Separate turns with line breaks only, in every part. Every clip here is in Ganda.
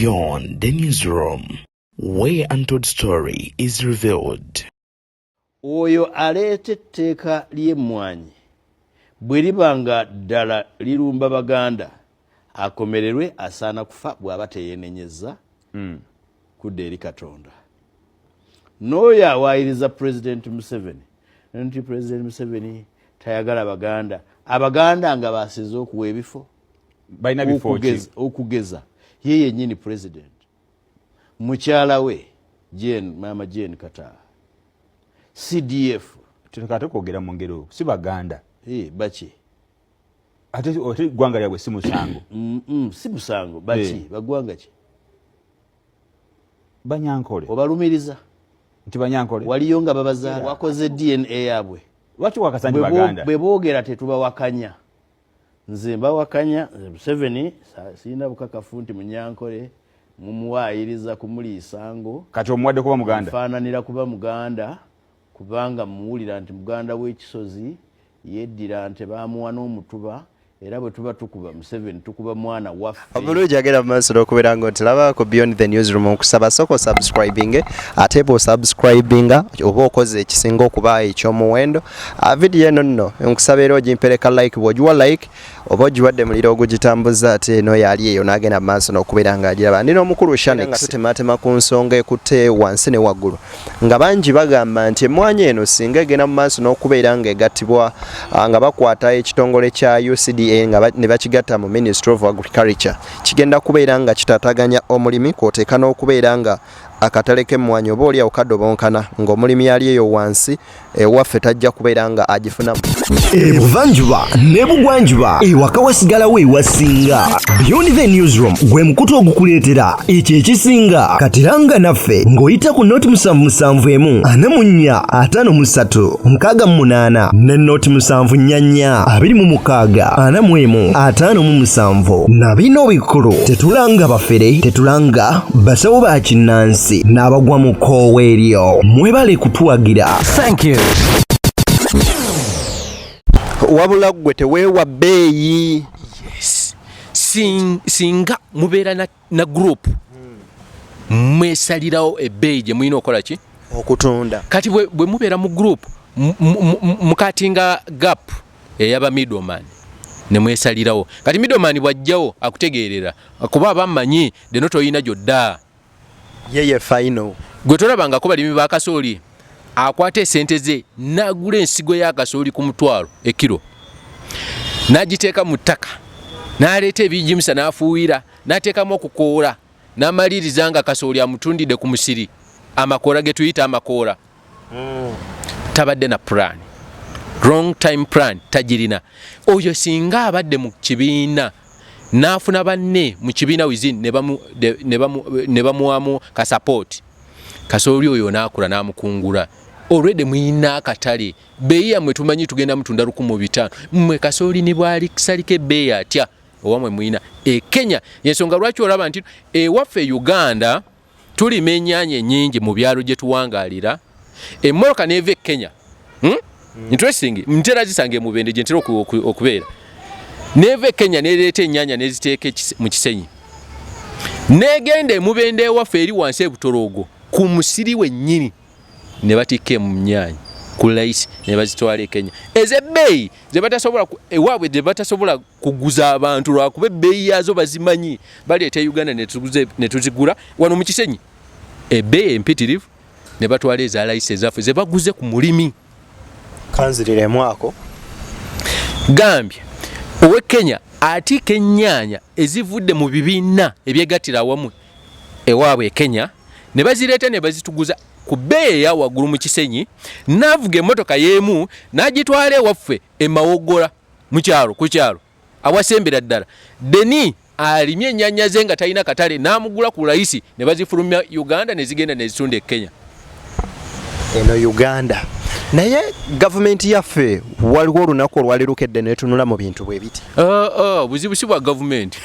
Beyond the newsroom, where untold story is revealed.
Oyo alete etteeka ly'emmwanyi bwe libanga ddala lirumba Baganda akomererwe asaana kufa bw'aba teyeenenyezza kudda eri Katonda. N'oyo awaayiriza President Museveni nti President Museveni tayagala Baganda, Abaganda nga baasize okuwa ebifo
balina bifo
okugeza ye yennyini President mukyala we Mama Jane Kata CDF
tukate kwogera mu ngero si Baganda
baki
ate gwanga lyabwe si musango
si musango baki bagwanga ki
Banyankole
obalumiriza
nti Banyankole
waliyo nga babazaala wakoze DNA yabwe
lwaki wakasanje Baganda
bwe boogera tetubawakanya nze mbawakanya Museveni sirina bukakafu nti Munyankole mumuwaayiriza kumuli isango
kati omuwadde kuba Muganda
faananira kuba Muganda kubanga muwulira nti Muganda w'ekisozi yeddira nti baamuwa n'omutuba era bwe tuba tukuba Museveni tukuba mwana waffe.
Omulungi agenda mu maaso n'okubeera ng'oti labako Beyond the Newsroom okusaba soko subscribing ate bwo subscribinga oba okoze ekisinga okuba ekyomuwendo video eno nno nkusaba era ogimpereka like bw'ogiwa like oba ogiwadde muliro ogugitambuza ate eno yali eyo n'agenda mu maaso n'okubeera ng'agiraba. Ndina omukulu Shanex tematema ku nsonga ekutte wansi ne waggulu nga bangi bagamba nti emmwanyi eno singa egenda mu maaso n'okubeera ng'egattibwa nga bakwata ekitongole kya UCDA nga ne bakigatta mu Ministry of Agriculture kigenda kubeera nga kitataganya omulimi kwoteeka n'okubeera nga akatale k'emmwanyi oba oli awo kadobonkana ng'omulimi ali eyo wansi ewaffe tajja kubeera nga agifunamu.
Ebuvanjuba n'ebugwanjuba ewaka wasigalawo ewasinga. Beyond the Newsroom gwe mukutu ogukuleetera ekyo ekisinga katiranga naffe ng'oyita ku noti 771 44 53 ne noti 744 26 41 na bino bikulu tetulanga bafere tetulanga basawo ba kinnansi n'abagwa mu koowa eryo mwebale kutuwagira.
Thank you.
Wabula gwe teweewa bbeeyi.
Yes. Singa mubeera na group mwesalirawo ebbeeyi gye mulina okola ki
okutunda.
Kati bwe mubeera mu group mukatinga gap eyaba middleman ne mwesalirawo. Kati middleman bwajjawo akutegeerera kuba abamanyi deno toyina gyodda
yeye final
gwe tolabangako balimi ba kasooli akwata esente ze n'agula ensigo ya kasooli ku mutwalo ekiro n'agiteeka mu ttaka n'aleeta ebijimusa n'afuuyira n'ateekamu okukoola n'amaliriza nga kasooli amutundidde ku musiri amakoola ge tuyita amakoola tabadde na plan wrong time plan tagirina. Oyo singa abadde mu kibiina n'afuna banne mu kibiina wizin ne bamuwamu ka support kasooli oyo n'akula n'amukungula. Already mwina akatale bbeeyi yammwe tumanyi tugenda mutunda 1,500 mmwe kasooli ne bwali kisalike bbeeyi atya owamwe mwina Kenya yensonga lwaki olaba nti ewaffe Uganda tulima ennyaanya ennyingi mu byalo gye tuwangaalira emmoloka neeva e Kenya interesting ntera zisange mu bende gye ntera okubeera neeva e Kenya nereeta ennyaanya neziteeka mu kisenyi negenda emubende ewaffe eri wansi ebutoloogo ku musiri wennyini ne batikka mu nnyaanya ku layisi ne bazitwala e Kenya ez'ebbeeyi ewaabwe ze batasobola kuguza abantu lwakuba ebbeeyi yazo bazimanyi baleeta Uganda ne tuzigula wano mu kisenyi ebbeeyi empitirivu ne batwala eza layisi ezaffe ze baguze ku mulimi
kanziriremu ako
gambye owe Kenya atiika ennyaanya ezivudde mu bibiina ebyegattira awamu ewaabwe e Kenya ne bazireeta ne bazituguza ku bbeeyi eya waggulu mu kisenyi n'avuga emmotoka y'emu n'agitwala ewaffe emawogola ku kyalo awasembera ddala deni alimye ennyaanya ze nga talina katale n'amugula ku layisi ne bazifulumya Uganda ne zigenda ne zitunda e Kenya.
Eno Uganda naye gavumenti yaffe waliwo olunaku olwali lukedde netunula mu bintu bwe biti
buzibu si bwa gavumenti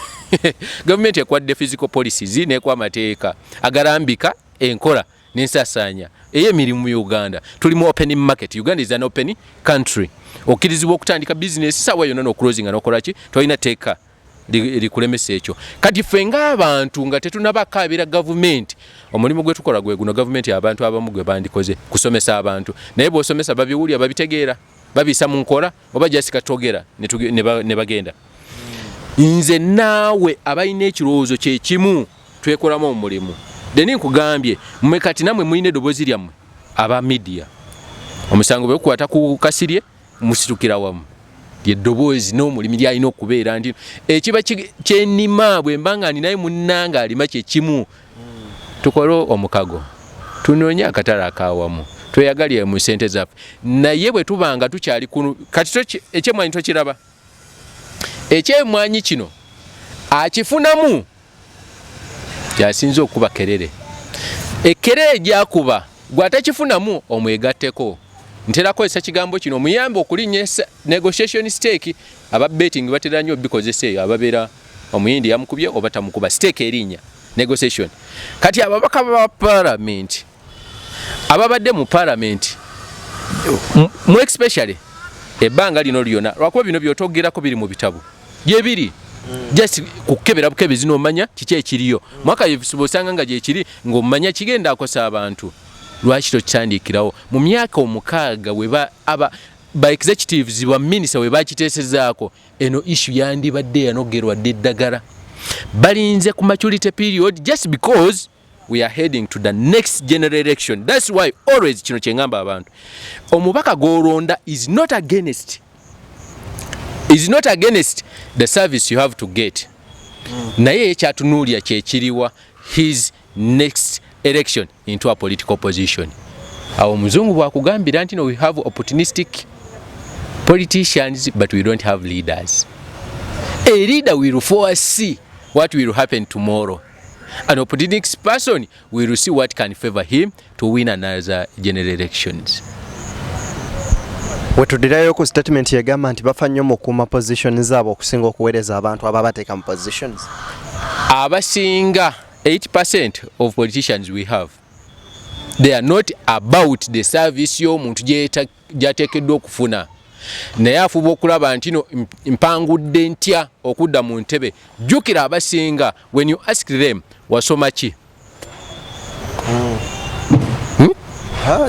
gavumenti ekwadde physical policies n'ekwa amateeka agalambika enkola n'ensasaanya ey'emirimu mu Uganda. Tuli mu open market. Uganda is an open country. Okkirizibwa okutandika business sawa yonna n'okulozinga n'okola ki tolina teeka likulemesa ekyo kati ffe ng'abantu nga tetunabakaabira gavumenti omulimu gwe tukola gwe guno gavumenti abantu abamu gwe bandikoze kusomesa abantu naye bw'osomesa babiwulya babitegeera babisa mu nkola oba jasika togera ne bagenda nze naawe abalina ekirowoozo kye kimu twekolamu omulimu deni nkugambye mmwe kati namwe mulina eddoboozi lyammwe aba media omusango bwe gukwata ku kasirye musitukira wamu ly'eddoboozi n'omulimu lyalina okubeera nti ekiba kyennima bwe mba nga ninaye munnanga alima kye kimu tukole omukago tunoonye akatale akawamu tweyagalire mu ssente zaffe naye bwe tubanga tukyali kati ekyemwanyi tokiraba ekyemwanyi kino akifunamu kyasinza okuba kerere ekerere gyakuba gwatakifunamu omwegatteko ntera kozesa kigambo kino omuyambe okulinnya negotiation stake aba betting batera nnyo bikozesa eyo ababeera omuyindi yamukubye oba tamukuba stake erinnya negotiation kati ababaka ba parliament ababadde mu parliament mu especially ebbanga lino lyona lwakuba bino byotogerako biri mu bitabo gyebiri just kukebera bukebezi n'omanya kiki ekiriyo mwaka yebisibosanga nga gyekiri ng'omanya kigenda akosa abantu lwaki tokitandikirawo mu myaka 6 weba ba executives ba minister we bakiteesezaako eno issue yandibadde yanogerwa eddagala balinze ku maturity period just because we are heading to the next general election. That's why always kino kyengamba abantu omubaka goronda is not against the service you have to get naye ekyatunuulya kyekiriwa his next election into a political position. Awo muzungu bwakugambira nti no, we have opportunistic politicians but we don't have leaders. A leader will foresee what will happen tomorrow. An opportunistic person will see what can favor him to win another general elections.
Wetudirayo ku statement yegamba nti bafa nnyo mu kuuma position zaabo okusinga okuweereza abantu ababateeka mu positions.
Abasinga 80% of politicians we have, they are not about the service y'omuntu gyateekeddwa okufuna. Naye afuba okulaba nti no mpangudde ntya okudda mu ntebe. Jjukira abasinga, when you ask them wasoma ki?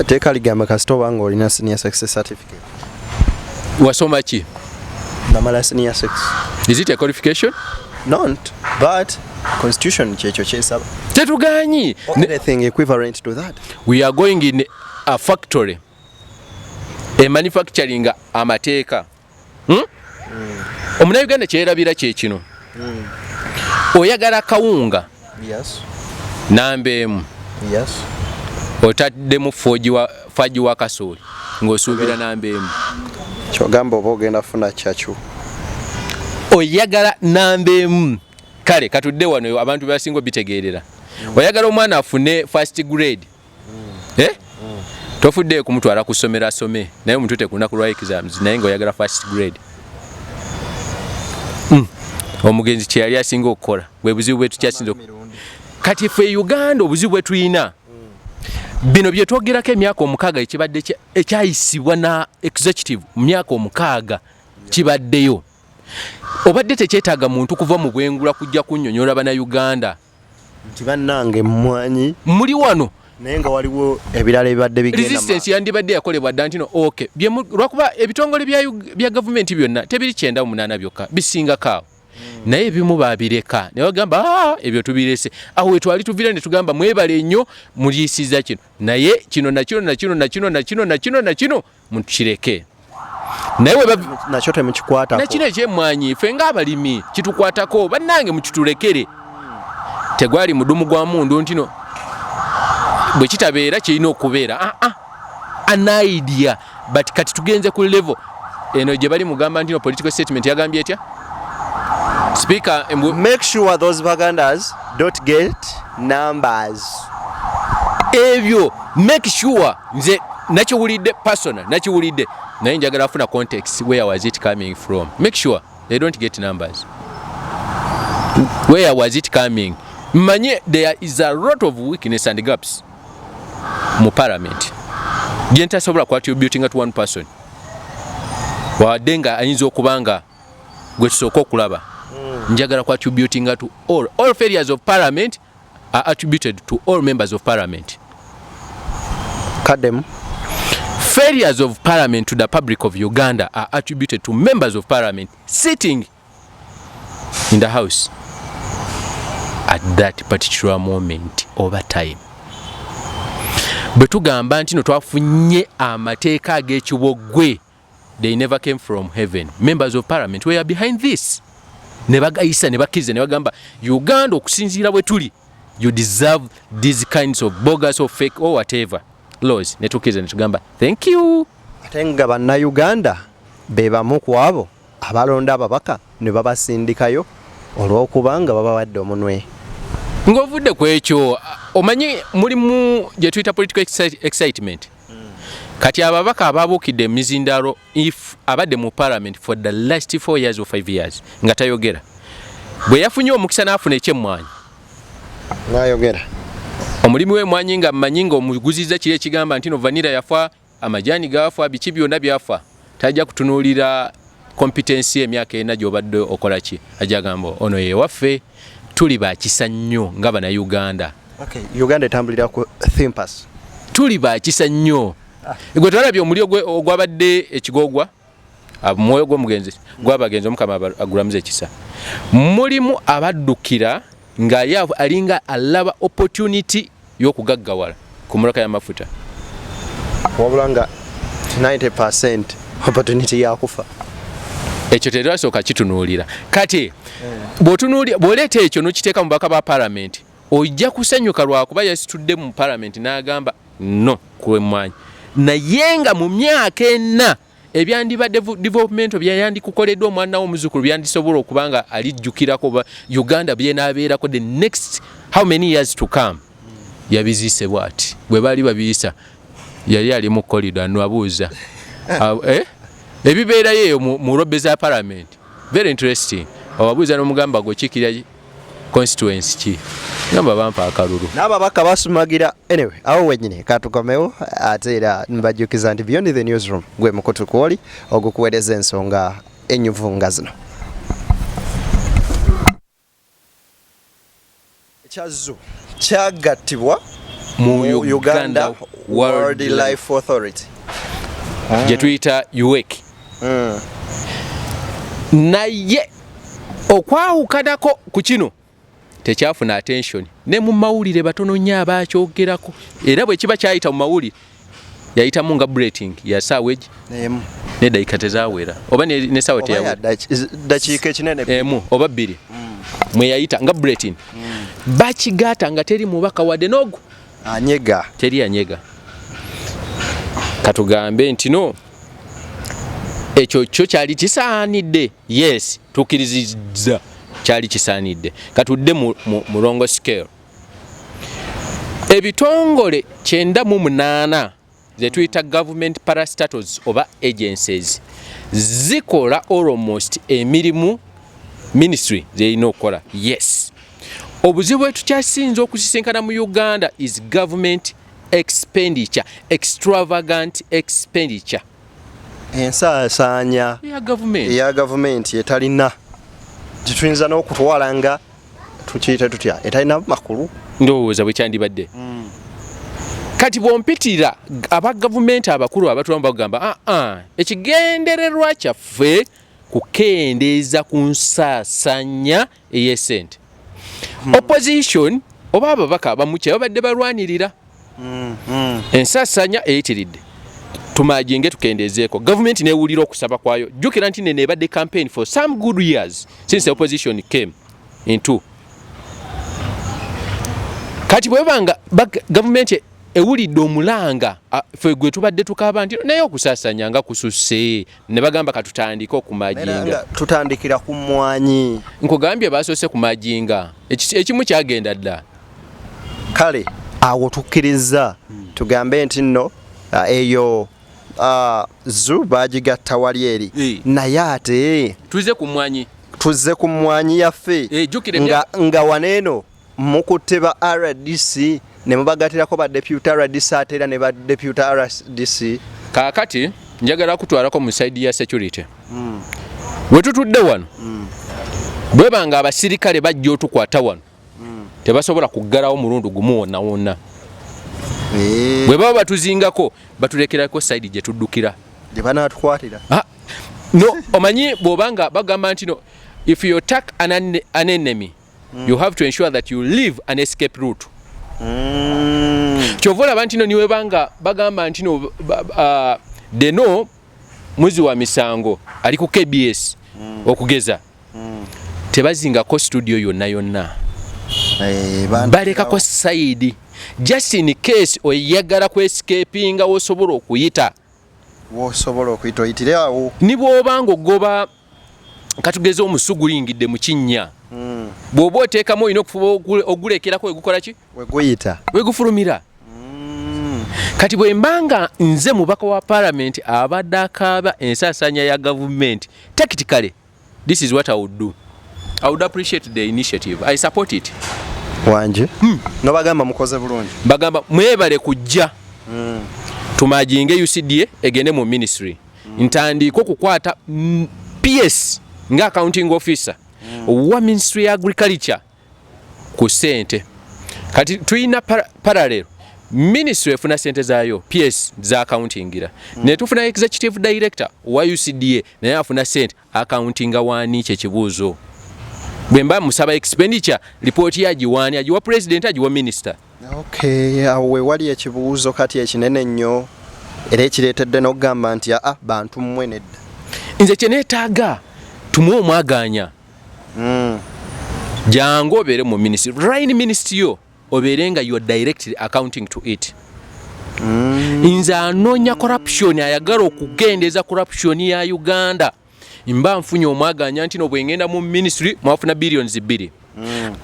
Teeka ligamba kasita obanga olina senior success certificate.
Wasoma ki?
Namala senior 6.
Is it a qualification?
Not, but constitution kyekyo kyesaba.
Tetuganyi.
Anything equivalent to that.
We are going in a factory. A manufacturing amateeka. Omunauganda kyerabira kyekino. Oyagala kawunga.
Yes.
Nambeemu.
Yes.
Otaddemu faji wa kasooli ng'osuubira nambeemu.
Kyogamba oba ogenda funa kyacu.
Oyagala nambeemu. Kale katudde wano abantu basinga bitegeerera. Oyagala omwana afune first grade. Tofudde kumutwala kusomera asome naye omuntu tekunaku lwa exams naye ng'oyagala first grade. Omugenzi kye yali asinga okukola bwe buzibu bwe tukyasinza kati ffe Uganda obuzibu bwe tulina bino bye twogerako emyaka 6 ekibadde ekyayisibwa na executive mu myaka 6 kibaddeyo. Obadde tekyetaaga muntu kuva mu bwengula kujja kunnyonnyola bana Uganda
nti bannange mmwanyi
muli wano
naye nga waliwo ebirala ebibadde bigenda
resistance yandibadde yakolebwa dda ntino okay lwakuba ebitongole bya gavumenti byonna tebiri 98 byokka bisingako naye ebimu babireka naye bagamba ebyo tubirese aho wetwali tuvira ne tugamba mwebale nnyo muliyisiza kino naye kino nakino mutukireke naye
nakyo temukikwatako
nakino ekyemmwanyi ffe ng'abalimi kitukwatako bannange mukitulekere tegwali mudumu gwa mundu ntino bwe kitabeera kirina okubeera an idea but kati tugenze ku level eno gye bali mugamba ntino political statement yagambye etya Speaker,
make sure those Bagandas don't get numbers.
Ebyo make sure nze nakiwulidde personal nakiwulidde naye njagala afuna context where was it coming from. Make sure they don't get numbers. Where was it coming? Manye there is a lot of weakness and gaps mu parliament. Genta sobra contributing at one person. Wadenga ayinza okubanga gwe tusooka okulaba njagala ku attributing to all failures of parliament are attributed to all members of parliament.
Kaweddemu.
Failures of parliament to the public of Uganda are attributed to members of parliament sitting in the house at that particular moment over time. Bwe tugamba nti no twafunye amateeka ag'ekibogwe, they never came from heaven. Members of parliament were behind this. Ne bagayisa ne bakkiriza ne bagamba Uganda okusinziira bwe tuli, you deserve these kinds of bogus or fake or whatever laws. Ne tukkiriza ne tugamba thank you.
Ate nga bannayuganda be bamu ku abo abalonda ababaka ne babasindikayo olw'okubanga babawadde omunwe.
Ng'ovudde ku ekyo omanyi mulimu gye tuyita political excitement. Kati ababaka ababuukidde emizindalo if abadde mu parliament for the last 4 years or 5 years nga tayogera, bwe yafunye omukisa n'afuna ekyemmwanyi
n'ayogera
omulimu w'emmwanyi nga mmanyi nga omuguziza kiri ekigamba nti no vanira yafa, amajaani gafa, biki byonna byafa, tajja kutunuulira competency emyaka ena gy'obadde okola ki, ajja gamba ono ye waffe tuli bakisa nnyo nga bannayuganda.
Okay, Uganda etambulira ku thimpers.
Tuli bakisa nnyo. Gwe twalabye omulio ogwabadde ekigogwa, mwoyo gw'omugenzi gwabagenzi omukama agulamuza ekisa. Mulimu abaddukira nga alinga alaba opportunity y'okugaggawala ku mulaka y'amafuta.
Wabula nga 90% opportunity yakufa.
Ekyo terasooka kitunuulira. Kati bw'oleeta ekyo n'okiteeka mu baka ba parliament, ojja kusanyuka lwakuba yasitudde mu parliament n'agamba no kwemmwanyi. Naye nga mu myaka ena ebyandibadde development byayandikukoleddwa omwana w'omuzukulu byandisobola okubanga alijjukirako Uganda byenaabeerako the next how many years to come. Yabiziise bw'ati bwe baali babiyisa yali ali mu corridor nwabuuza ebibeerayo eyo mu lobbe za parliament. Very interesting. Ababuuza n'omugamba gwekikira constituency ki namba bampa akalulu
n'ababaka basumagira. Anyway, awo wenyine katukomewo ate era mbajjukiza nti Beyond the Newsroom gwe mukutu kwoli ogukuweereza ensonga ennyuvu nga zino. Ekyazu kyagattibwa mu Uganda Wildlife Authority
gye tuyita UWEC. Naye okwawukanako ku kino tekyafuna attention ne mu mawulire batono nnyo abakyogerako, era bwe kiba kyayita mu mawulire yayitamu nga breaking ya saaweji ne dakika tezaawera oba ne saawa teyawe
dakiika ekinene
emu oba bbiri mwe yayita nga breaking bakigaata nga teri mubaka wadde n'ogu
anyega
teri anyega. Katugambe nti no ekyo kyo kyali kisaanidde. Yes, tukirizizza kyali kisaanidde. Katudde mu longo scale. Ebitongole 98 ze tuyita government parastatals oba agencies zikola almost emirimu ministry zeyina okukola. Yes, obuzibu etukyasinza okusisinkana mu Uganda is government expenditure, extravagant expenditure.
Ensaasaanya eya gavumenti etalina kituyinza n'okutwala nga tukiyita tutya etalina makulu.
Ndowooza bwe kyandibadde. Kati bw'ompitira aba gavumenti abakulu abatulamu bagamba ekigendererwa kyaffe kukendeeza ku nsaasaanya ey'essente. Opposition oba ababaka abamu kye babadde balwanirira ensaasaanya eyitiridde tumajinge tukendezeeko. Government neewulira okusaba kwayo. Jjukira nti nene ebadde campaign for some good years since the opposition came into. Kati bwebanga government ewulidde omulanga ffe gwe tubadde tukaaba nti naye okusaasanya nga kususse ne bagamba katutandike okumajinga.
Tutandikira ku mmwanyi.
Nkugambye basoose kumajinga ekimu kyagenda dda.
Kale awo tukkiriza tugambe nti nno eyo zu bagigatta wali eri naye ate tuzze ku mmwanyi yaffe nga waneeno mukutte ba RDC ne mubagatirako ba deputy RDC ate era ne ba deputy RDC.
Kaakati njagala kutwalako mu side ya security. We tutudde wano bwe banga abasirikale bajja otukwata wano tebasobola kuggalawo mulundi gumu wonna wonna bwe baba batuzingako batulekerako side gye tuddukira
gye banaatukwatira
no omanyi bw'obanga bagamba nti no if you attack an enemy you have to ensure that you leave an escape route kyova olaba nti no niwe banga bagamba nti no deno muzi wa misango ali ku KBS okugeza tebazingako studio yonna yonna balekako side just in case oyagala ku escapinga wosobola okuyita
oyitire awo
ni bw'obanga ogoba katugeze omusugu lingidde mu kinnya bw'oba oteekamu olina okufuba ogulekerako wegukola ki
weguyita
wegufulumira kati bwe mbanga nze mubaka wa parliament abadde akaaba ensaasanya ya government tactically this is what I would do. I would appreciate the initiative. I support it.
Wanje no bagamba mukoze bulungi
bagamba mwebale kujja tumajinge UCDA egende mu ministry ntandiko kukwata PS nga accounting officer wa ministry ya agriculture ku sente kati tuina parallel ministry efuna sente zayo PS za accounting gira ne tufuna executive director wa UCDA naye afuna sente accounting wani kye kibuzo bwemba musaba expenditure report ya jiwani ajiwa president ajiwa minister.
Okay, awe wali ekibuuzo kati ekinene nnyo era ekireetedde n'okugamba nti bantu mmwe nedda
nze kyeneetaaga tumuwe omwaganya jangu obeere mu ministry right ministry yo obeere nga you are directly accounting to it nze anoonya corruption ayagala okugendeza corruption ya Uganda mba nfunye omwaganya nti no bwengenda mu ministry mwafuna billions 2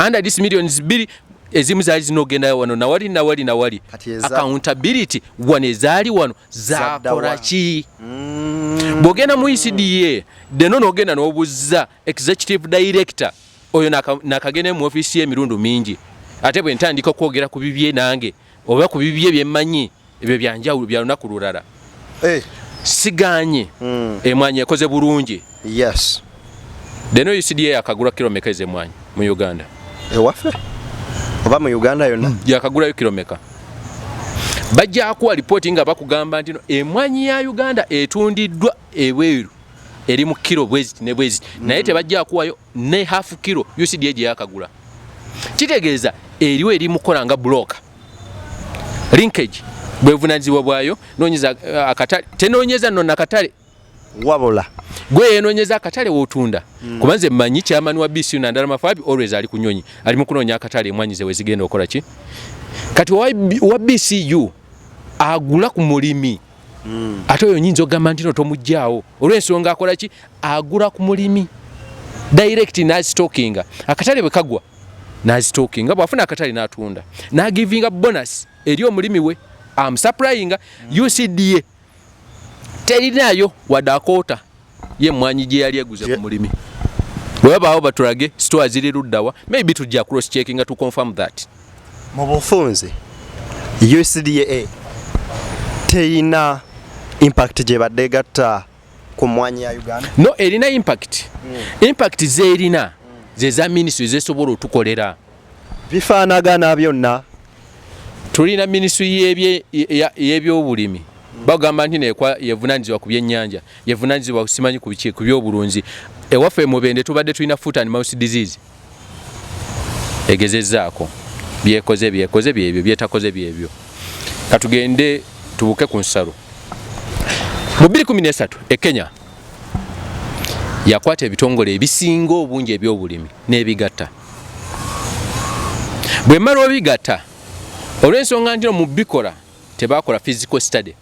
under this millions 2 ezimu zaali zinogenda wano nawali accountability wane zaali wano zakola ki bwogenda mu ECDA deno nogenda n'obuzza executive director oyo nakagenda mu office y'emirundi mingi ate bwe ntandika kwogera ku bibye nange oba ku bibye byemmanyi ebyo byanjawulo bya lunaku lulala siganye emwanyi ekoze bulungi
yes
deno UCDA yakagula kilomeka ez'emwanyi mu Uganda
ewafe oba mu Uganda yonna
yakagulayo kilomeka bajja akuwa reporting nga bakugamba nti emwanyi ya Uganda etundiddwa ebweru eri mu kilo bwezi ne bwezi naye tebajja akuwayo ne half kilo UCDA gye yakagula kitegeeza eriwo eri mukola nga broker linkage bwevunanyizibwa bwayo noonyeza akatale tenoonyeza nno nakatale
wabula
gwe yenoonyeza akatale w'otunda kubanze mmanyi chairman wa BCU Nandala Mafabi always ali kunyonyi ali mu kunoonya akatale emwanyi ze wezigenda okola ki kati wa BCU agula ku mulimi ate oyo nyinza ogamba nti no tomuggyaawo olw'ensonga akola ki agula ku mulimi direct n'azitookinga akatale bwe kagwa n'azitookinga bw'afuna akatale n'atunda n'agivinga bonus eri omulimi we supplying UCDA terinayo wadakoota ye mwanyi gye yali eguze ku mulimi bwebaawo batulage store ziri luddawa maybe tujja cross checking to confirm that
mu bufunze UCDA terina impact gye badde gatta ku mwanyi ya Uganda
no erina impact zerina ze za ministry zesobola otukolera
bifaanagana byonna
tulina ministry y'ebyobulimi bagamba nti nekwa yevunanyizibwa ku byennyanja yevunanyizibwa simanyi ku biki ku byobulunzi ewaffe mubende tubadde tulina foot and mouth disease egezezzaako byekoze byebyo byetakoze byebyo katugende tubuke ku nsalo mu 2013 Kenya yakwata ebitongole ebisinga obungi ebyobulimi n'ebigatta bwe mala obigatta olw'ensonga nti mu bikola tebakola physical study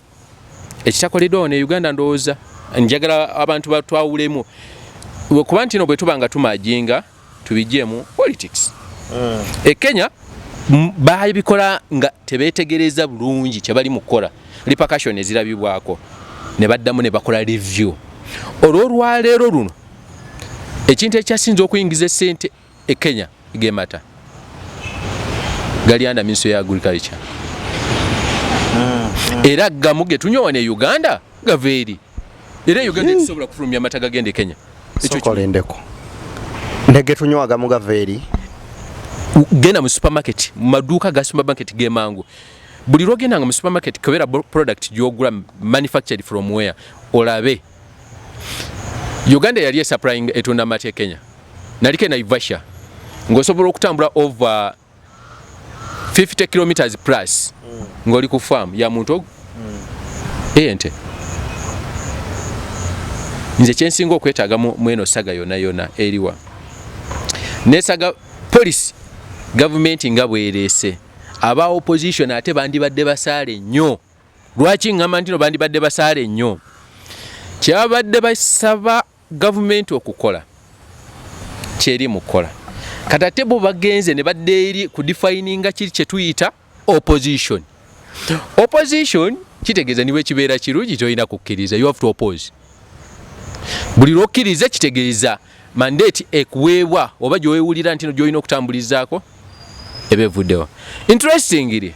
ekitakoleddwawo ne Uganda ndowooza njagala abantu batwawulemu kuba nti no bwe tuba nga tumajinga tubijjeemu politics Kenya baabikola nga tebeetegereza bulungi kye bali mu kukola repercussion ezirabibwako ne baddamu ne bakola review olw'olwaleero luno ekintu ekyasinza okuyingiza essente Kenya gemata gali under ministry ya agriculture era gamu getunyowa ne Uganda gaveeri era Uganda ekisobola kufulumya amata gagende Kenya
ekyo kolendeko ndege tunywaga mugaveri
genda mu supermarket maduka ga supermarket ge mangu buli logenda nga mu supermarket kawera product gyogula manufactured from where olabe Uganda yali supplying etunda mate Kenya nalike na Ivasha ngosobola okutambula over 50 kilometers plus ngoli ku farm ya muntu ente nze kyensinga okwetaaga mweno saga yona eriwa nesaga police government nga bwerese aba opposition ate bandibadde basaale nnyo lwaki ngamba ntino bandibadde basaale nnyo kyabadde basaba government okukola kyeri mukola katate bo bagenze ne badde eri ku defininga kiri kye tuyita opposition kitegeeza niwe kibeera kirungi toyina kukkiriza you have to oppose buli lwokkiriza kitegeeza mandate ekuweebwa oba gyowewulira ntino gyolina okutambulizaako ebevuddewo interestingly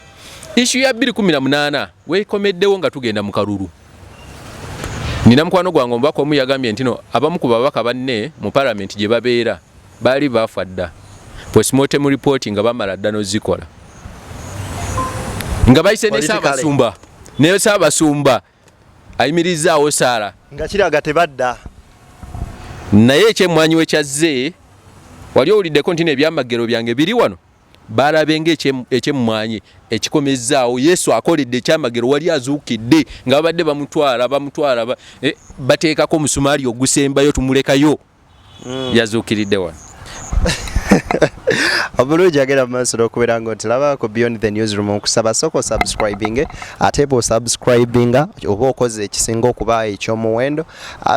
issue ya 2018 weekomeddewo nga tugenda mu kalulu nina mukwano gwange omubaka omu yagambye ntino abamu ku babaka banne mu parliament gye babeera baali baafa dda postmortem report nga bamala dda n'ozikola nga bayise ne Ssaabasumba ayimirizaawo saala
nga kiraga tebadda
naye ekyemmwanyi we kyazze wali owuliddeko ntino ebyamagero byange biri wano balabenga ekyemmwanyi ekikomezaawo Yesu akoledde ekyamagero wali azuukidde nga babadde bamutwala bateekako omusumaali ogusembayo tumulekayo yazuukiridde wano
Omulungi agenda mu maaso n'okubeera nga otilaba ku Beyond the Newsroom okusaba soko subscribinge ate bw'osubscribinga oba okoze ekisinga okuba eky'omuwendo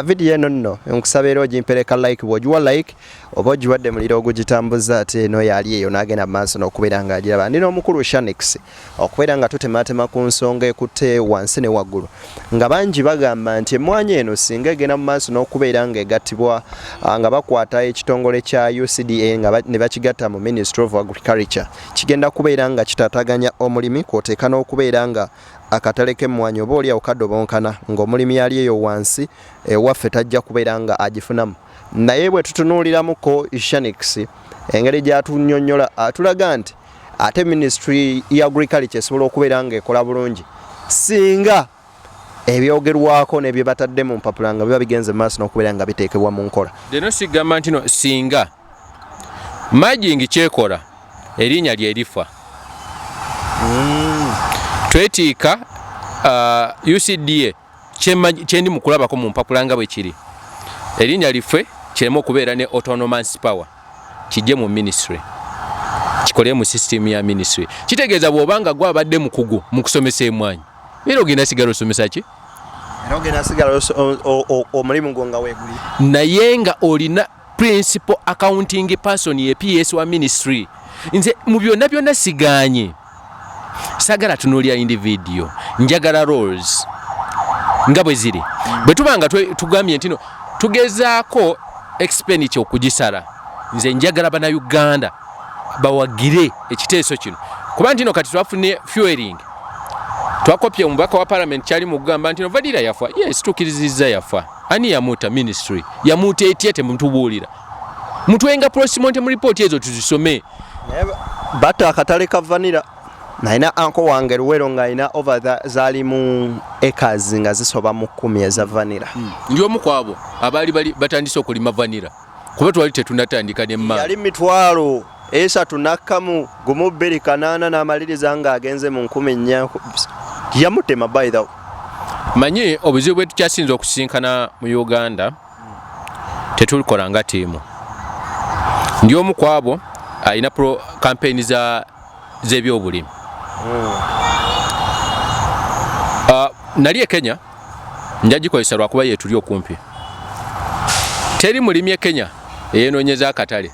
vidiyo eno nno nkusaba era ogimpereka like bw'ogiwa like oba ogiwadde muliro ogugitambuza ate eno yali eyo n'agenda mu maaso n'okubeera nga agiraba ndi n'omukulu Shanix okubeera nga tutematema ku nsonga ekutte wansi ne waggulu nga bangi bagamba nti emmwanyi eno singa egenda mu maaso n'okubeera nga egattibwa nga bakwata ekitongole kya UCDA nga ne bakigatta mu Ministry of Agriculture kigenda kubeera nga kitataganya omulimi kwoteeka n'okubeera nga akatale k'emmwanyi oba oli awukadobonkana ng'omulimi yali eyo wansi ewaffe tajja kubeera nga agifunamu naye bwe tutunuuliramuko Shanix engeri gy'atunnyonnyola atulaga nti ate Ministry ya Agriculture esobola okubeera nga ekola bulungi singa ebyogerwako n'ebyo batadde mu mpapula nga biba bigenze mu maaso n'okubeera nga biteekebwa mu nkola
deno sigamba ntino singa majingi kyekola erinnya lye lifa twetiika UCDA kyendi mu kulabako mu mpapula nga bwe kiri erinnya life kiremu okubeera ne autonomous power kijje mu ministry kikole mu system ya ministry kitegeeza bw'obanga gwabadde mukugu mu kusomesa emmwanyi era ogenda sigala osomesa ki
era ogenda sigala omulimu gwo nga weeguli
naye nga olina principal accounting person ye PS wa ministry nze mu byonna siganye sagala tunuulira individual njagala roles nga bwe ziri bwe tubanga tugambye ntino tugezaako expenditure okugisala nze njagala bana Uganda bawagire ekiteeso kino kuba ntino kati twafunye fueling twakopye omubaka wa parliament kyali mu kugamba ntino Vadira yafa yes tukirizizza yafa ani yamuta ministry yamuta etya temutubuulira mutwenga postmortem report ezo tuzisome
batta akatale ka vanira naina anko wange Luwero nga ina over zaali mu acres nga zisoba mu 10 eza vanira
ndi omu kwabo abaali batandise okulima vanira kuba twali tetunatandika nemma
yali mitwalo esatu nakkamu gumu 2 n'amaliriza nga agenze mu 10 yamutema by the way
manyi obuzibu bwe tukyasinza okusinkana mu Uganda tetulikola nga tiimu ndi omu kwabo alina campaign z'ebyobulimi nali e Kenya njagikozesa lwakuba yeetuli okumpi teri mulimi e Kenya eyeenoonyeza akatale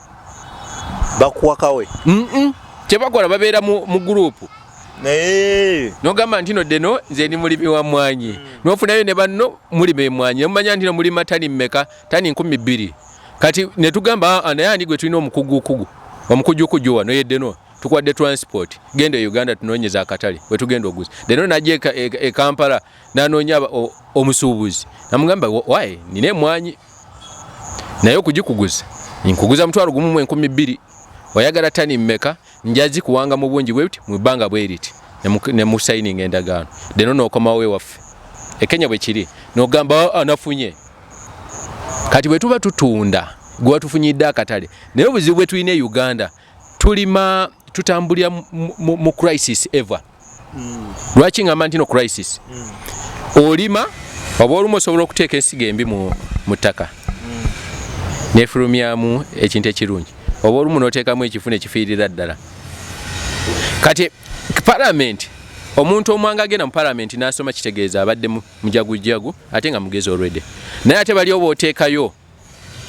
bakuwakawe
kyebakola babeera mu gurupu nogamba ntino deno nze ndi mulimi wa mmwanyi nofunayo ne banno mulima emmwanyi nemumanya ntino mulima tani mmeka tani 12 kati netugamba naye ani gwe tulina omukujukuju wano yeddeno tukwadde transport genda Uganda tunoonyeza akatale bwe tugenda oguza deno najje e Kampala nanoonya omusuubuzi namugamba wae nina emmwanyi naye okugikuguza nkuguza mutwalo gumu mu 12,000 oyagala tani mmeka njazi kuwanga mu bungi bweti mu banga bweriti ne mu signing endagaano deno n'okomawo ewaffe Kenya bwe kiri n'ogamba anafunye kati bwe tuba tutunda gwe watufunyidde akatale naye obuzibu bwe tulina e Uganda tulima tutambulira mu crisis ever lwaki ngamba nti no crisis olima oba olumu osobola okuteeka ensigo embi mu ttaka nefulumyamu ekintu ekirungi oba olumu n'oteekamu ekifune ekifiirira ddala kati parliament omuntu omwanga agenda mu parliament n'asoma kitegeeza abadde mujagujagu ate nga mugezi already naye ate bali oba oteekayo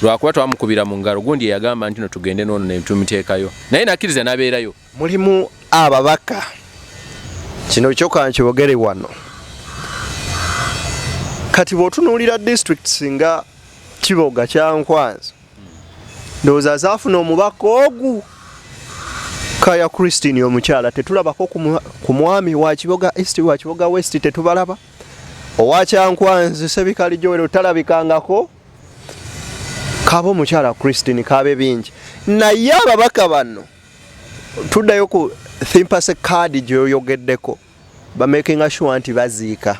lwakuba twamukubira mu ngalo gundi yagamba nti no tugende n'ono ne tumuteekayo naye nakkiriza n'abeerayo
mulimu ababaka kino kyokka nkibogere wano kati bw'otunuulira districts nga Kiboga Kyankwanzi ndowooza zaafuna omubaka ogu Kaya Christine omukyala tetulabako ku mwami wa Kiboga East wa Kiboga West tetubalaba owa Kyankwanzi Sebikali Joel talabikangako kabo mukyala Christine kabe bingi naye ababaka bano tuddayo ku thimpase card gyoyogeddeko making sure nti baziika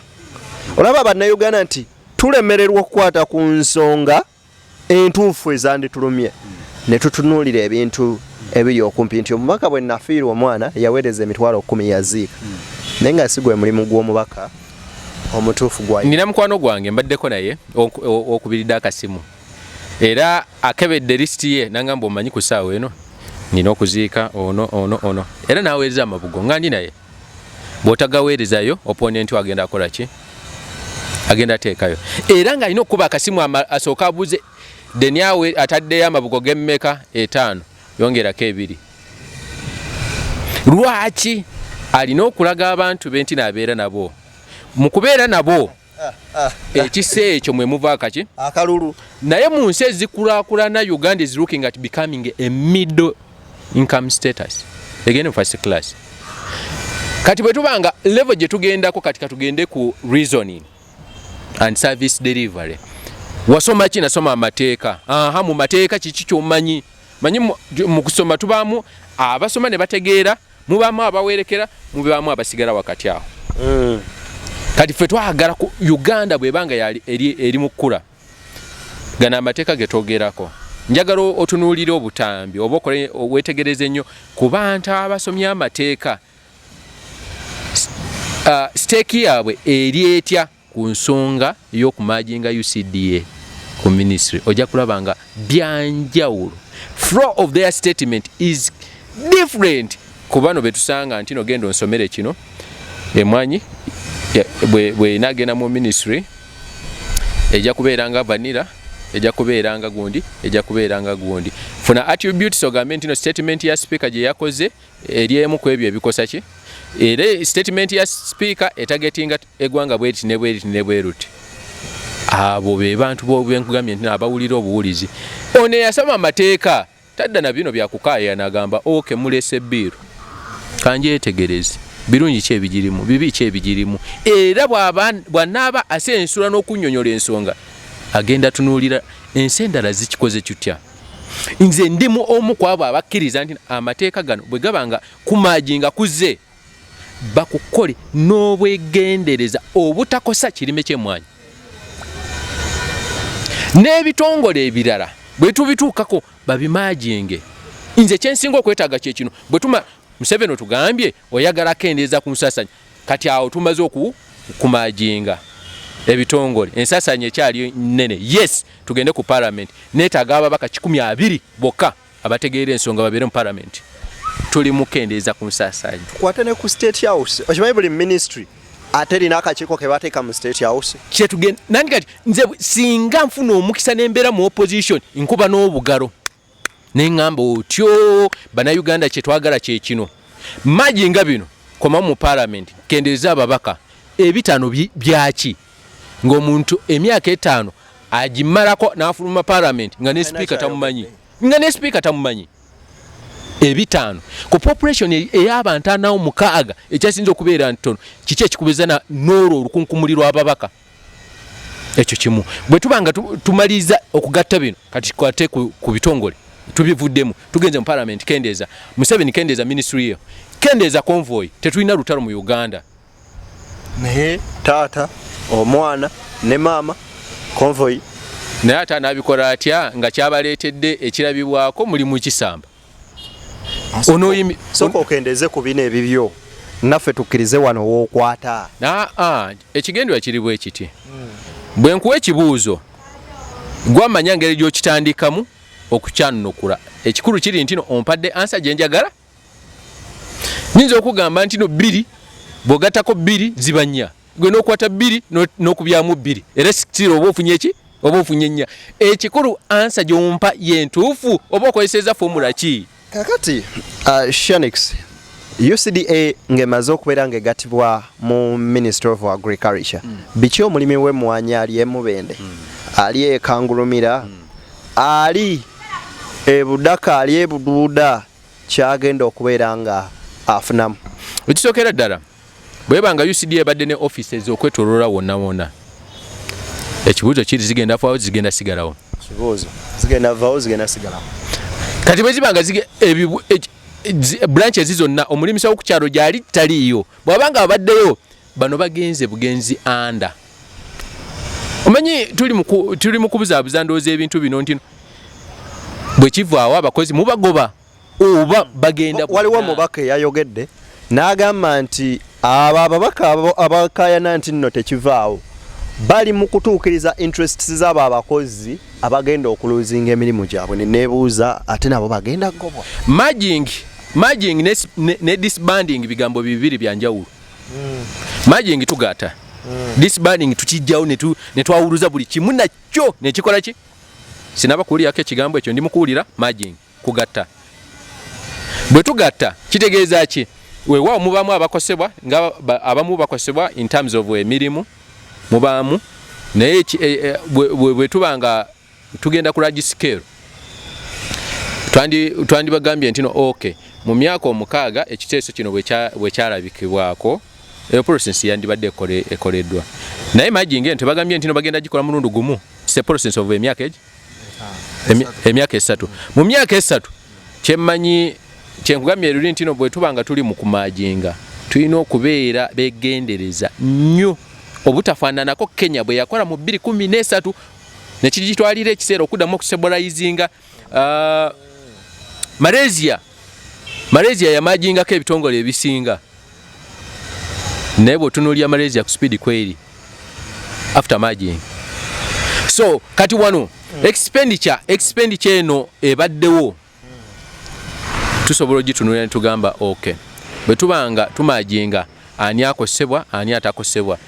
olaba bannayuganda nti tulemererwa okukwata ku nsonga entuufu ezanditulumye ne tutunuulira ebintu ebiri okumpi nti omubaka bwe nafiirwa omwana yaweereza emitwalo 10 yaziika naye nga si gwe mulimu gw'omubaka omutuufu gwayo
nina mukwano gwange mbaddeko naye okubiridde akasimu era akebedde lisiti ye nangamba omanyi ku ssaawa eno nina okuziika ono era n'aweereza amabugo nga ndi naye bw'otagaweerezayo opponent agenda akola ki agenda ateekayo era ng'alina okuba akasimu asooka abuze deni awe ataddeyo amabugo g'emmeka 5 yongerako 2 lwaki alina okulaga abantu be nti n'abeera nabo mu kubeera nabo ekise ekyo mwe muva kaki
akalulu
naye mu nsi ezikulaakulana Uganda is looking at becoming a middle income status again first class kati bwe tubanga level gye tugendako kati katugende ku reasoning and service delivery wasoma ki nasoma amateeka mu mateeka kiki kyomanyi manyi mu kusoma tubaamu abasoma ne bategeera mubaamu abawerekera mubaamu abasigala wakati awo kati ffe twagala ku Uganda bwebanga yali eri mu kkula gana amateeka getwogerako njagala otunuulire obutambi oba wetegereze nnyo ku bantu abasomya amateeka stake yaabwe eri etya ku nsonga y'okumajinga UCDA ku ministry ojja kulaba nga byanjawulo flow of their statement is different ku bano betusanga nti no genda onsomere kino emwanyi bwe nagenda mu ministry ejja kubeeranga vanilla ejja kubeeranga gundi ejja kubeeranga gundi funa attributes ogambe nti no statement ya speaker gye yakoze eri emu ku ebyo ebikosa ki era statement ya speaker etagetinga egwanga bweti ne bweruti abo be bantu b'obenkugambye nti abawulira obuwulizi ono yasoma amateeka tadda na bino byakukaaya n'agamba oke mulese bbiru kanjeetegereze birungi ki ebigirimu bibi ki ebigirimu era bw'anaaba asensula n'okunnyonnyola ensonga agenda tunuulira ensi endala zikikoze kitya nze ndimu omu ku abo abakkiriza nti amateeka gano bwe gabanga kumajinga kuzze bakukole n'obwegendereza obutakosa kirime ky'emmwanyi n'ebitongole ebirala bwe tubituukako babimajinge nze kyensinga okwetaaga kye kino bwe tuma Museveni otugambye oyagala kendeeza ku nsasanya kati awo tumaze kumajinga ebitongole ensasanya ekyali nnene yes tugende ku parliament neetaaga ababaka 12 bokka abategeera ensonga babeere mu parliament tuli mukendeeza ku nsasanya
tukwate ne ku state house okimanyi buli ministry ate erina akakiiko ke bateeka mu state house
kyetugenda nandi kati nze singa nfuna omukisa n'embeera mu opposition nkuba n'obugalo neŋŋamba otyo bannayuganda kyetwagala kye kino majinga bino koma mu parliament kendeeza ababaka 5 byaki ng'omuntu emyaka 5 agimalako n'afuluma parliament nga ne speaker tamumanyi 5 ku population ey'abantu 46 ekyasinza okubeera ntono kiki ekikubeza n'olwo olukunkumuliro ababaka ekyo kimu bwe tubanga tumaliza okugatta bino kati kwate ku bitongole tubivuddemu tugenze mu parliament kendeeza Museveni kendeeza ministry yo kendeeza convoy tetulina lutalo mu Uganda
naye taata omwana ne maama convoy
naye ate anabikola atya nga kyabaleetedde ekirabibwako mulimu kisamba
soka okendeze ku bino ebibyo naffe tukkirize wano wookwata
ekigendwa kiri bwe kiti bwe nkuwa ekibuuzo gwamanya ngeri gy'okitandikamu okukyanunukula ekikulu kiri nti no ompadde ansa gye njagala nyinza okugamba nti no 2 bw'ogattako 2 ziba 4 gwe n'okwata 2 n'okubyamu 2 era sikitira oba ofunye eki oba ofunye 4 ekikulu ansa gy'ompa yentuufu oba okozeseza formula ki
kakati Shanix UCDA ng'emaze okubeera ng'egattibwa mu Ministry of Agriculture biki omulimi w'emmwanyi ali emubende ali ekangulumira ali ebudaka ali ebuduuda kyagenda okubeera nga afunamu
ekisookera ddala bwebanga UCDA badde ne offices okwetoloola wonna wonna ekibuuzo kiri zigenda faawo zigenda sigalawo
kibuuzo zigenda vaawo zigenda sigalawo
kati bwe zibanga branches zonna omulimisa w'okukyalo gyali taliiyo bw'abanga abaddeyo bano bagenze bugenzi anda omanyi tuli mu kubuzaabuza ndowooza ebintu bino ntino bwe kivaawo abakozi mubagoba oba bagenda
waliwo omubaka eyayogedde n'agamba nti abo ababaka abakayana nti nno tekivaawo bali mu kutuukiriza interests z'abo abakozi abagenda okuluzinga emirimu gyabwe nebuuza ate nabo bagenda gobwa
merging ne disbanding bigambo bibiri byanjawulo merging tugata disbanding tukijjawo ne twawuluza buli kimu nakyo nekikola ki sinaba kuwulirako ekigambo ekyo ndi mukuwulira merging kugatta bwe tugatta kitegeeza ki weewaawo mubaamu abakosebwa nga abamu bakosebwa in terms of emirimu mubaamu naye bwe tubanga tugenda ku large scale twandibagambye nti no okay mu myaka 6 ekiteeso kino bwe kyalabikibwako eyo process yandibadde ekoleddwa naye merging ente bagambye nti no bagenda gikola mulundu gumu it's a process of emyaka 3 mu myaka 3 kyemmanyi kyenkugambye luli nti no bwe tubanga tuli mu kumajinga tulina okubeera begendereza nnyo obutafaananako Kenya bwe yakola mu 2013 nekigitwalira ekiseera okuddamu okusebolayizinga Malaysia yamajingako ebitongole ebisinga naye bw'otunuulira Malaysia ku speed kweri after merging so kati wano expenditure eno ebaddewo tusobola ogitunuulira netugamba okay bwe tubanga tumajinga ani akosebwa ani atakosebwa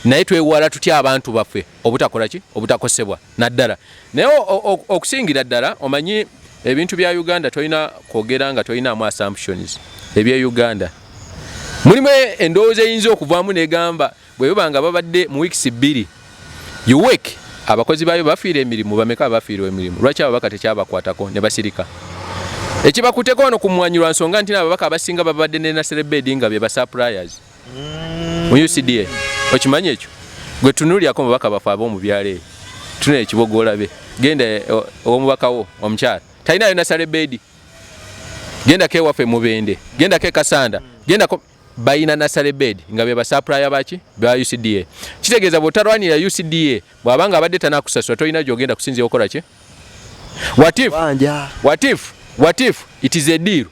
naye twewala tutya abantu baffe obutakola ki obutakosebwa naddala naye okusingira ddala omanyi ebintu bya Uganda toyina kwogera nga toyinaamu assumptions ebya Uganda mulimu endowooza eyinza okuvaamu negamba bwe bibanga babadde mu weeks 2 you work abakozi bayo bafiira emirimu bameka bafiirwa emirimu lwaki ababaka tekyabakwatako ne basirika ekibakuteko ono ku mwanyi lwa nsonga nti ababaka abasinga babadde ne national bed nga be ba suppliers mu UCDA okimanyi ekyo gwe tunuulyako mubaka bafe ab'omu byalo tuna ekibogo olabe genda omubaka wo omukyala talina yo national bed genda ke waffe mubende genda ke Kasanda genda ko bayina national bed nga be ba supplier baki ba UCDA kitegeeza bwotalwanira UCDA bwabanga abadde tanakusasula tolina gyogenda kusinzira okola ki what if it is a deal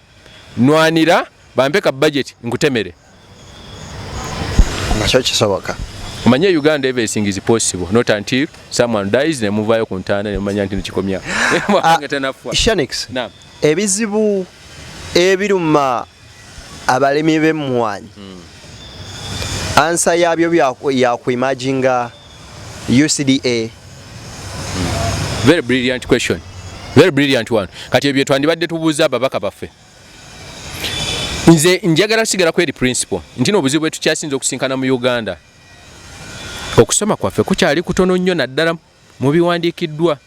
nwanira bampeka budget nkutemere
nakyo kisoboka
omanye Uganda everything is possible not until someone dies ne muvayo ku ntaana ne mumanya nti nikikomya
Shanix ebizibu ebiruma abalimi b'emmwanyi ansa yabyo yakuimajinga UCDA
very brilliant question very brilliant one kati ebyo twandibadde tubuuza ababaka baffe nze njagala sigala kweri principle nti n'obuzibu bwe tukyasinza okusinkana mu Uganda okusoma kwaffe kukyali kutono nnyo naddala mu biwandiikiddwa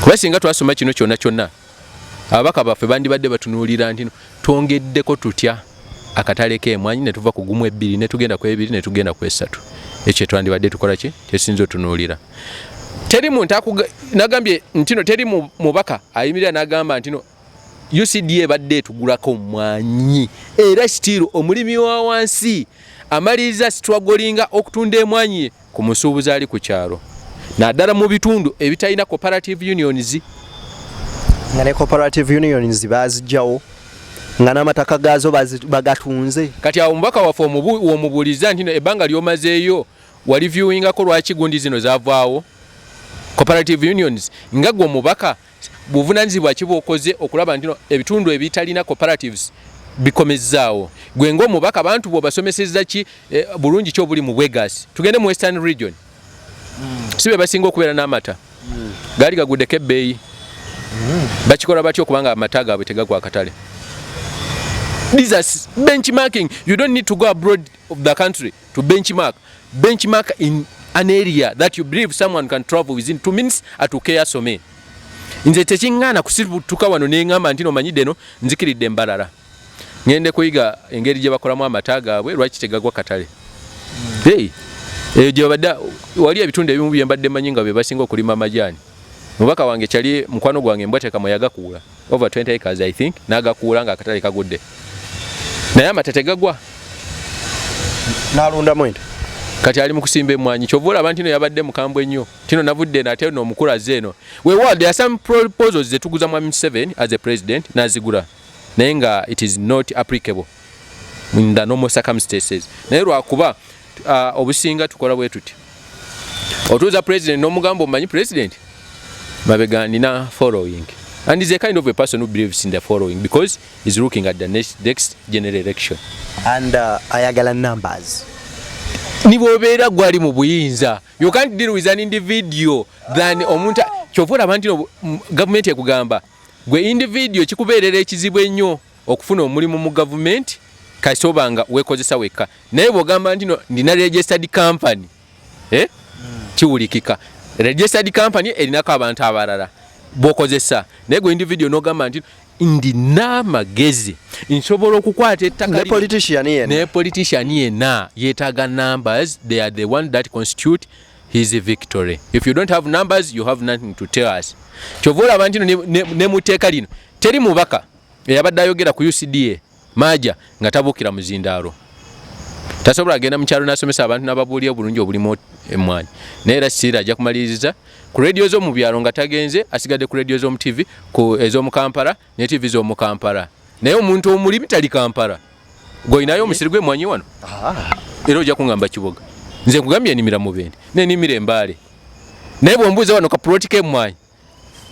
kuba singa twasoma kino kyonna ababaka baffe bandibadde batunuulira nti twongeddeko tutya akatale k'emmwanyi ne tuva ku gumu 2 ne tugenda ku 2 ne tugenda ku 3 ekyo twandibadde tukola ki tesinzo tunuulira teri muntu nagambye ntino teri mubaka ayimirira nagamba ntino UCDA badde tugulako mwanyi era still omulimi wa wansi amaliriza strugglinga okutunda emwanyi ku musuubuzi ali ku kyalo naddala mu bitundu ebitalina cooperative unions
nga ne cooperative unions bazijjawo nga n'amataka gaazo bagatunze
kati awo omubaka waffe omubuuliza nti ebbanga lyomazeeyo wali viewingako lwaki gundi zino zavaawo cooperative unions nga gwe omubaka buvunaanyizibwa ki bw'okoze okulaba nti ebitundu ebitalina cooperatives bikomezzaawo gwe ng'omubaka abantu bw'obasomesezza ki bulungi ki obuli mu bwegaasi tugende mu western region si be basinga okubeera n'amata gaali gaguddeko ebbeeyi bakikola batya okubanga amata gaabwe tegagwa akatale. These are benchmarking. You don't need to go abroad of the country to benchmark. Benchmark in an area that you believe someone can travel within 2 minutes atukeya some. Nze tekingana kusibutuka wano n'engamba nti nomanyidde no nzikiridde embalala. Ngende kuyiga engeri gye bakolamu amata gaabwe lwaki tegagwa katale. Hey, gye babadde wali ebitundu ebimu bye mbadde manyi nga be basinga okulima amajaani. Mubaka wange kyali mukwano gwange mbwateka yagakuula over 20 acres I think n'agakuula nga akatale kagudde. Naye amata tegagwa.
N'alunda mwenda.
Kati ali mu kusimba emmwanyi kyovula abantu yabadde mukambwe nnyo. Tino navudde nate no mukula zeeno. There are some proposals ze tuguza mu 7 as a president nazigula. Naye nga it is not applicable in the normal circumstances. Naye lwakuba obusinga tukola bwe tuti. Otuuza president n'omugambo omanyi president mabega nina following. And he's a kind of a person who believes in the following because he's looking at the next general election.
And ayagala numbers.
Nibobeera gwali mu buyinza. You can't deal with an individual than omuntu kyovula abantu government ekugamba. Gwe individual kikubeerera ekizibu ennyo okufuna omulimu mu government kasobanga wekozesa weka. Naye bogamba nti ndina registered company. Kiwulikika. Registered company erinako abantu abalala. Bokozesa naye gwe individual nogamba nti ndina amagezi nsobola okukwata ettaka
ne
politician yena yeetaaga numbers. They are the one that constitute his victory. If you don't have numbers you have nothing to tell us. Kyovula abantu ne muteeka lino teri mubaka eyabadde ayogera ku UCDA maaja nga tabukira muzindaalo tasobola agenda mu kyalo n'asomesa abantu n'ababuulira obulungi obulimu emmwanyi naye era sira ajja kumaliriza ku radio z'omu byalo nga tagenze asigadde ku radio z'omu TV ku ez'omu Kampala ne TV z'omu Kampala naye omuntu omulimi tali Kampala gw'olinayo omusiri gw'emmwanyi wano era ojja kungamba kiboga nze nkugambye ennimira Mubende n'ennimira Embaale naye bw'ombuuza wano ka puloti k'emmwanyi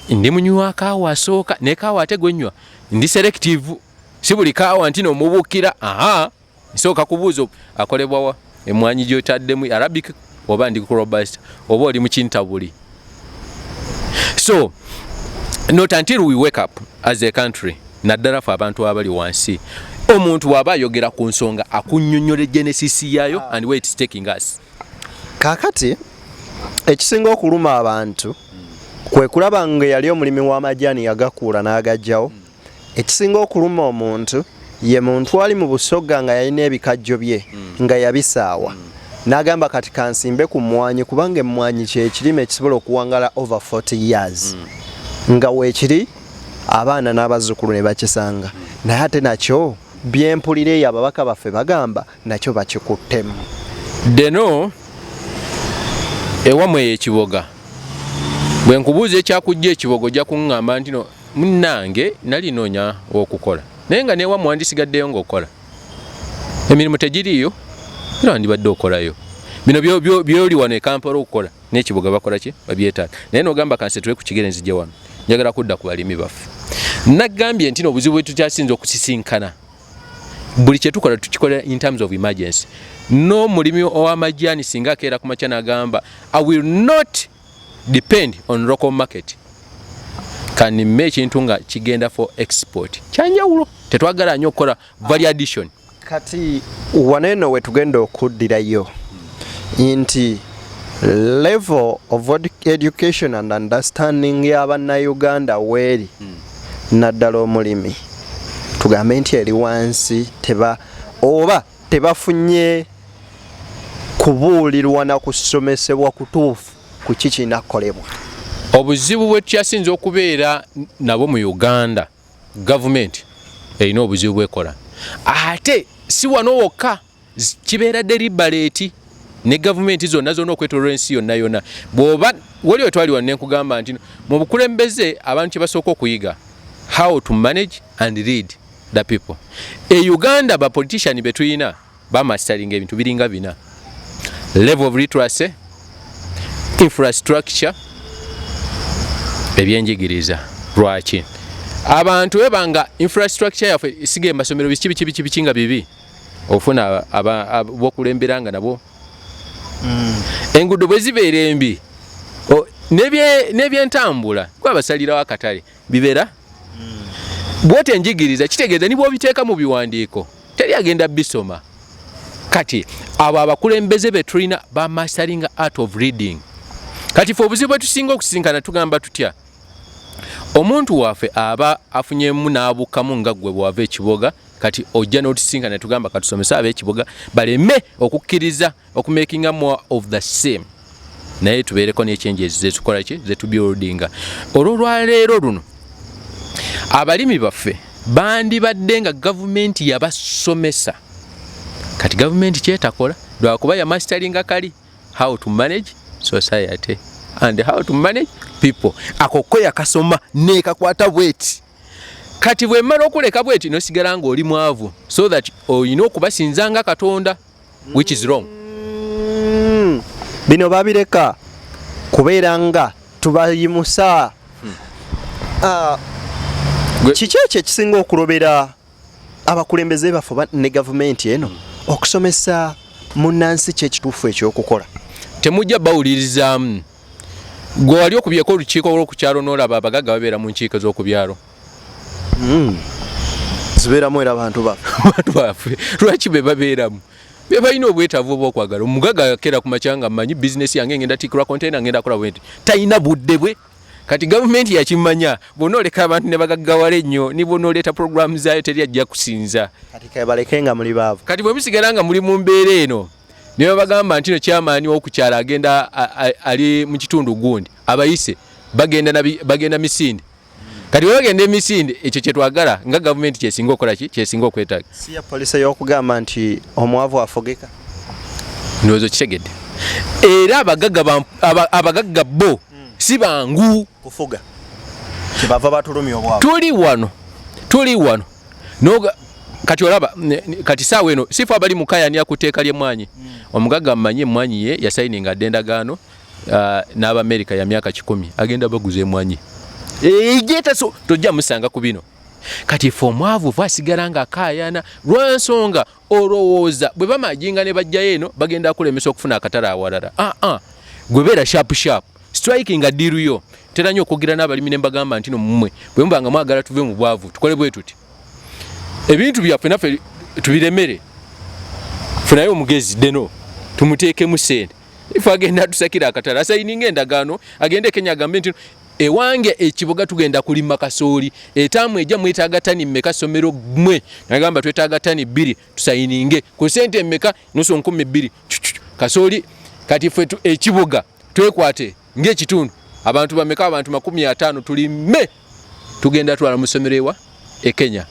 ndi munywa kaawa asooka ne kaawa ate gwennywa ndi selective si buli kaawa nti n'omubuukira nsooka kubuuza akolebwa wa emmwanyi gy'otaddemu Arabic oba ndi Robusta oba oli mu Kintabuli. So not until we wake up as a country naddala fe abantu abali wansi omuntu waba ayogera ku nsonga akunnyonnyola genesis yayo and where it's taking us.
Kakati ekisinga okuluma abantu kwe kulaba nga yali omulimi w'amajaani yagakuula n'agajjawo. Ekisinga okuluma omuntu ye muntu ali mu Busoga nga yalina ebikajjo bye nga yabisaawa n'agamba kati kansimbe ku mmwanyi kubanga emmwanyi kyekirime ekisobola okuwangala over 40 years nga weekiri abaana n'abazzukulu ne bakisanga naye ate nakyo byempulira eyo ababaka baffe bagamba nakyo bakikuttemu.
Deno ewamwe ekiboga bwe nkubuuza ekyakujja ekibogo ojja kuŋŋamba nti munnange nali noonya okukola naye nga newa mwandisigaddeyo ng'okola emirimu tegiriyo era wandibadde okolayo bino byoli wano e Kampala okukola n'ekibuga bakola ki babyetaaga naye n'ogamba kanse tuwe ku kigere nzijja wano njagala kudda ku balimi baffe nagambye nti obuzibu bwe tukyasinza okusisinkana buli kye tukola tukikola in terms of emergency. N'omulimi ow'amajaani singa akeera ku makya n'agamba I will not depend on local market kanime ekintu nga kigenda for export kyanjawulo tetwagala nnyo okukola value addition.
Kati waneno we tugenda okuddirayo nti level of education and understanding y'Abannayuganda weeri naddala omulimi tugambe nti eri wansi oba tebafunye kubuulirwa na kusomesebwa kutuufu ku kiki kinakolebwa.
Obuzibu bwe kyasinze okubeera nabo mu Uganda government erina obuzibu bwekola ate si wano wokka kibeera deliberate ne government zonna okwetoloola ensi yonna bw'oba waliwo twali wanne nkugamba nti mu bukulembeze abantu kye basooka okuyiga how to manage and lead the people. Uganda ba politician be tuyina bamastering ebintu biringa bina: level of literacy, infrastructure, ebyenjigiriza. Lwaki abantu bebanga infrastructure yafe isige masomero biki nga bibi ofuna bokulemberanga nabo engudo bwe zibeera embi nebyentambula kwabasalirawo akatale bibeera bwote enjigiriza kitegeeza nibwo obiteeka mu biwandiiko teri agenda bisoma. Kati abo abakulembeze be tulina bamasalinga art of reading. Kati fe obuzibu bwe tusinga okusisinkana tugamba tutya omuntu waffe aba afunyemu n'abukamu nga gwe bwava ekiboga kati ojja n'otusinkana tugamba katusomesa ab'ekiboga baleme okukkiriza okumakinga more of the same naye tubeereko n'echanges zetukola ki zetubuildinga. Olwolwaleero luno abalimi baffe bandibadde nga gavumenti yabasomesa kati gavumenti kyetakola lwakuba ya masteringa kali how to manage society and how to manage people. Akoko yakasoma nekakwata bweti kati bwe mmala okuleka bweti nosigala nga oli mwavu so that oyina okubasinzanga Katonda which is wrong.
Bino babireka kubeera nga tubayimusa kiki ekyo ekisinga okulobera abakulembeze baffe ne gavumenti eno okusomesa munnansi kyekituufu ekyokukola?
Temujja bawulirizaamu gwe wali okubyeko olukiiko olw'okukyalo n'olaba abagagga babeera mu nkiiko z'okubyalo
zibeeramu era bantu
baffe lwaki be babeeramu be balina obwetaavu obw'okwagala. Omugagga akera ku makya nga mmanyi bizinesi yange ngenda tikula konteyina ngenda kola bwenti talina budde bwe. Kati gavumenti yakimanya bw'onooleka abantu ne bagaggawala ennyo ni bw'onooleeta programu zaayo teri ajja kusinza.
Kati kabaleke nga muli baavu.
Kati bwe musigala nga muli mu mbeera eno ne bagamba nti no kyamaani w'okukyala agenda ali mu kitundu gundi abayise bagenda misinde. Kati bwe bagenda emisinde ekyo kye twagala nga gavumenti kyesinga okola ki kyesinga okwetaaga.
Si ya poliisi y'okugamba nti omwavu afogeka?
Ndowooza kitegedde. Era abagagga bo si bangu
kufuga kibava batulumya obwavu.
Tuli wano kati olaba kati saawa eno sifa abali mukayani akuteeka lye mwanyi omugagga mmanyi emwanyi ye yasayininga addendagaano n'Abamerika ya myaka 10 agenda baguza emwanyi ejeta so tojja musanga ku bino. Kati fo omwavu vasigala nga akayana lwansonga olowooza bwe bamajinga ne bajjayo eno bagenda kulemesa okufuna akatale awalala. Gwe beera sharp striking a deal yo tera nnyo okugira n'abalimi ne mbagamba nti no mmwe bwe mubanga mwagala tuve mu bwavu tukole bwe tuti ebintu byaffe naffe tubiremere funayo omugezi deno tumuteeke mu sente ife agenda tusakira akatale asayininga endagaano agende Kenya agambe nti ewange ekiboga tugenda kulima kasooli etaamu ejja mwetaaga tani mmeka somero mmwe nagamba twetaaga tani 2 tusayininge ku sente mmeka nusu 12 kasooli kati ffe ekiboga twekwate ng'ekitundu abantu bameka abantu 50 tulime tugenda twala mu somero ewa e Kenya.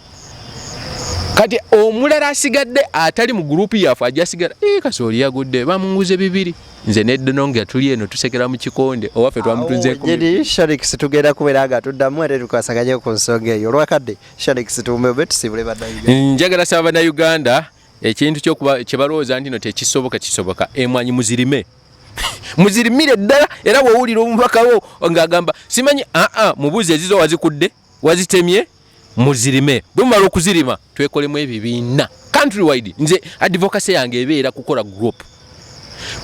Kati omulala asigadde atali mu grupu yaffe ajasigala kasooli yagudde bamunguze 2 nze nedononga tuli eno tusekera mu kikonde owaffe twamutunze ku
jeri Sharix tugenda kuberaga tuddamu ere tukasaganye ku nsonga eyo lwakadde Sharix tumbe betusibule baddayiga
njagala saba na Uganda ekintu kyokuba kibalooza ndino tekisoboka emwanyi muzirime muzirimire ddala era bw'owulira omubakawo ng'agamba simanyi mubuzi ezizo wazikudde wazitemye muzirime bwe mumala okuzirima twekolemu ebibiina countrywide. Nze advocacy yange ebeera kukola group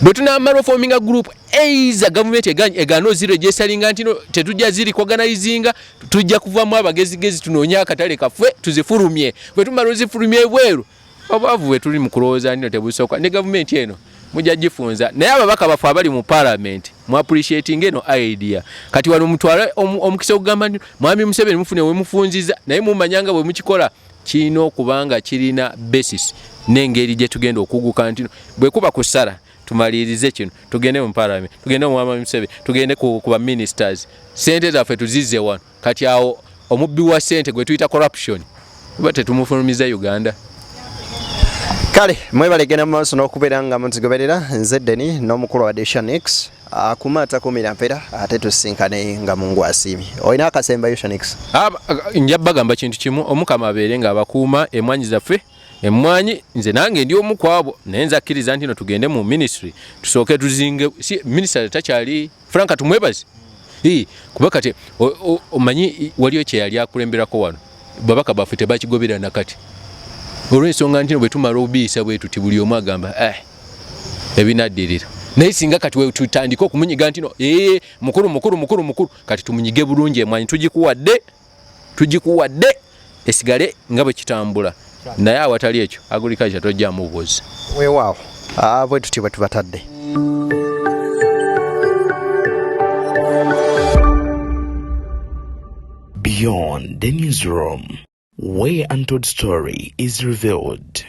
bwe tunamala forminga group eiza gavumenti egaana oziregisteringa nti tetujja ziri organizinga tujja kuvaamu abagezigezi tunoonya akatale kaffe tuzifulumye bwe tumala ozifulumye ebweru obwavu bwe tuli mu kulowooza nino tebusooka ne gavumenti eno mujja gifunza naye ababaka baffe abali mu parliament mu appreciating eno idea. Kati wano mutwala omukisa okugamba nti mwami Museveni mufune we mufunziza naye mumanyanga bwe mukikola kirina okubanga kirina basis n'engeri gye tugenda okuguka nti bwe kuba kusala tumalirize kino tugende mu parliament tugende mu Mwami Museveni tugende ku ba ministers sente zaffe tuzize wano kati awo omubbi wa sente gwe tuyita corruption tuba tetumufulumiza Uganda.
Kale mwebalegenda mu maaso n'okubeera nga muzigoberera nze Deni n'omukulu wa Shanix akumata kumira mpera ate tusinkane nga Mungu asiimi. Olina akasembayo Shanix?
Njabagamba kintu kimu omukama abeere nga abakuuma emwanyi zaffe emwanyi nze nange ndi omu kwabo naye nza akkiriza nti no tugende mu ministry tusooke tuzinge si minister takyali Franka tumwebaze kuba kati omanyi waliyo kye yali akulemberako wano babaka baffe tebakigobera nakati olw'ensonga nti bwe tumala obubiisa bwe tuti buli omu agamba ebinaddirira naye singa kati we tutandika okumunyiga nti no mukulu kati tumunyige bulungi emwanyi tugikuwadde esigale nga bwe kitambula naye awatali ekyo agriculture tojjamu bubuzi
weewaawo bwe tuti bwe tubatadde.
Beyond the newsroom, where untold story is revealed.